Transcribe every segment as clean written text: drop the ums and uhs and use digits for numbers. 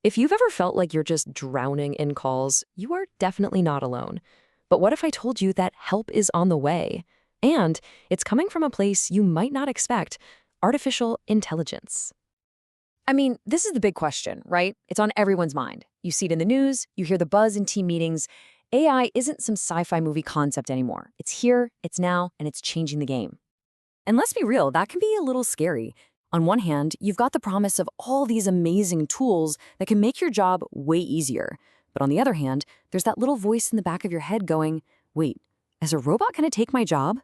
If you've ever felt like you're just drowning in calls, you are definitely not alone. But what if I told you that help is on the way? And it's coming from a place you might not expect: artificial intelligence. I mean, this is the big question, right? It's on everyone's mind. You see it in the news, you hear the buzz in team meetings. AI isn't some sci-fi movie concept anymore. It's here, it's now, and it's changing the game. And let's be real, that can be a little scary. On one hand, you've got the promise of all these amazing tools that can make your job way easier. But on the other hand, there's that little voice in the back of your head going, wait, is a robot going to take my job?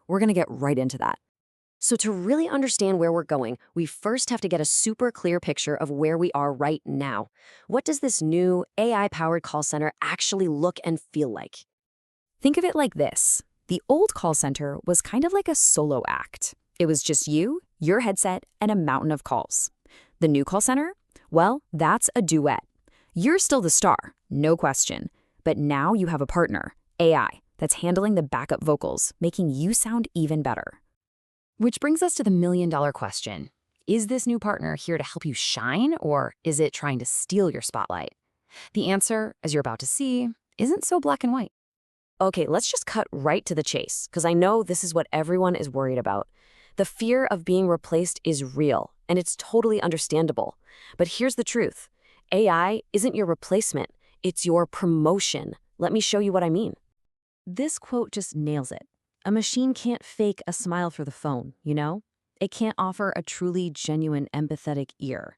We're going to get right into that. So to really understand where we're going, we first have to get a super clear picture of where we are right now. What does this new AI-powered call center actually look and feel like? Think of it like this. The old call center was kind of like a solo act. It was just you, your headset, and a mountain of calls. The new call center? Well, that's a duet. You're still the star, no question. But now you have a partner, AI, that's handling the backup vocals, making you sound even better. Which brings us to the million-dollar question. Is this new partner here to help you shine, or is it trying to steal your spotlight? The answer, as you're about to see, isn't so black and white. Okay, let's just cut right to the chase, because I know this is what everyone is worried about. The fear of being replaced is real, and it's totally understandable. But here's the truth. AI isn't your replacement, it's your promotion. Let me show you what I mean. This quote just nails it. A machine can't fake a smile for the phone, you know? It can't offer a truly genuine empathetic ear.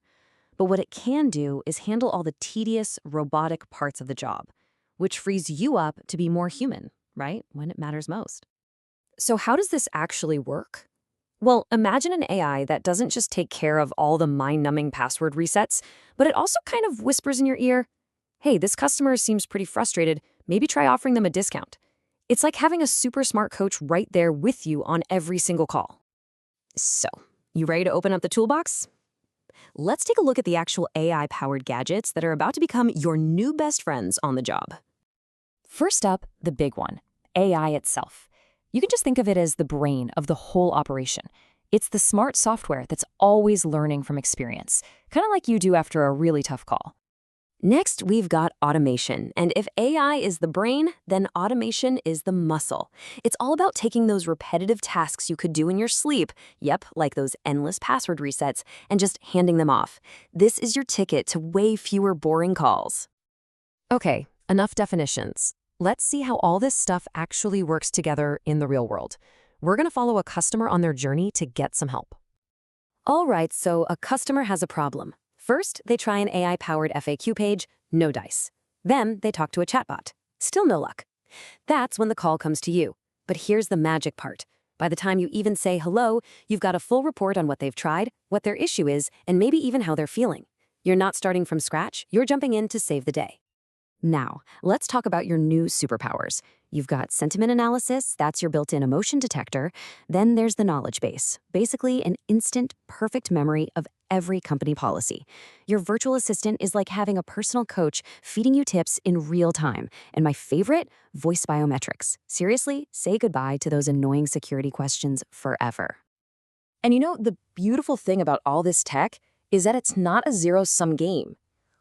But what it can do is handle all the tedious, robotic parts of the job, which frees you up to be more human, right? When it matters most. So how does this actually work? Well, imagine an AI that doesn't just take care of all the mind-numbing password resets, but it also kind of whispers in your ear, hey, this customer seems pretty frustrated, maybe try offering them a discount. It's like having a super smart coach right there with you on every single call. So, you ready to open up the toolbox? Let's take a look at the actual AI-powered gadgets that are about to become your new best friends on the job. First up, the big one, AI itself. You can just think of it as the brain of the whole operation. It's the smart software that's always learning from experience, kind of like you do after a really tough call. Next, we've got automation. And if AI is the brain, then automation is the muscle. It's all about taking those repetitive tasks you could do in your sleep, yep, like those endless password resets, and just handing them off. This is your ticket to way fewer boring calls. Okay, enough definitions. Let's see how all this stuff actually works together in the real world. We're going to follow a customer on their journey to get some help. All right, so a customer has a problem. First, they try an AI-powered FAQ page, no dice. Then they talk to a chatbot. Still no luck. That's when the call comes to you. But here's the magic part. By the time you even say hello, you've got a full report on what they've tried, what their issue is, and maybe even how they're feeling. You're not starting from scratch, you're jumping in to save the day. Now, let's talk about your new superpowers. You've got sentiment analysis, that's your built-in emotion detector. Then there's the knowledge base, basically an instant, perfect memory of every company policy. Your virtual assistant is like having a personal coach feeding you tips in real time. And my favorite, voice biometrics. Seriously, say goodbye to those annoying security questions forever. And you know, the beautiful thing about all this tech is that it's not a zero-sum game.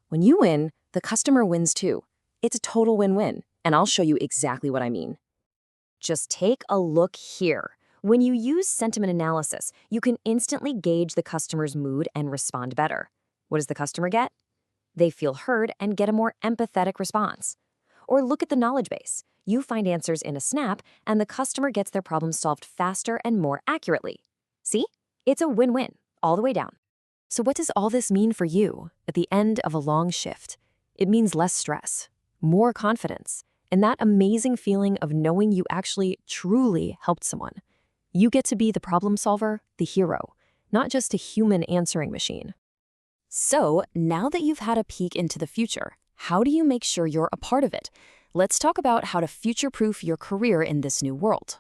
When you win, the customer wins too. It's a total win-win, and I'll show you exactly what I mean. Just take a look here. When you use sentiment analysis, you can instantly gauge the customer's mood and respond better. What does the customer get? They feel heard and get a more empathetic response. Or look at the knowledge base. You find answers in a snap, and the customer gets their problem solved faster and more accurately. See? It's a win-win, all the way down. So what does all this mean for you at the end of a long shift? It means less stress, more confidence, and that amazing feeling of knowing you actually truly helped someone. You get to be the problem solver, the hero, not just a human answering machine. So now that you've had a peek into the future, how do you make sure you're a part of it? Let's talk about how to future-proof your career in this new world.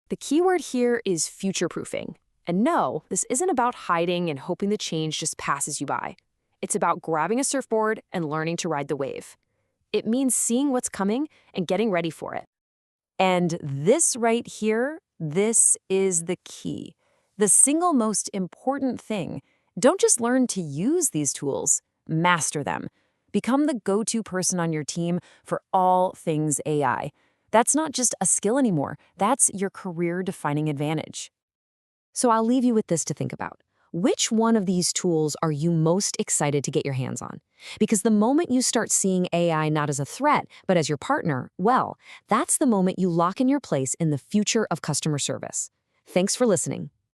The key word here is future-proofing. And no, this isn't about hiding and hoping the change just passes you by. It's about grabbing a surfboard and learning to ride the wave. It means seeing what's coming and getting ready for it. And this right here, this is the key. The single most important thing. Don't just learn to use these tools, Master them. Become the go-to person on your team for all things AI. That's not just a skill anymore. That's your career-defining advantage. So I'll leave you with this to think about. Which one of these tools are you most excited to get your hands on? Because the moment you start seeing AI not as a threat, but as your partner, well, that's the moment you lock in your place in the future of customer service. Thanks for listening.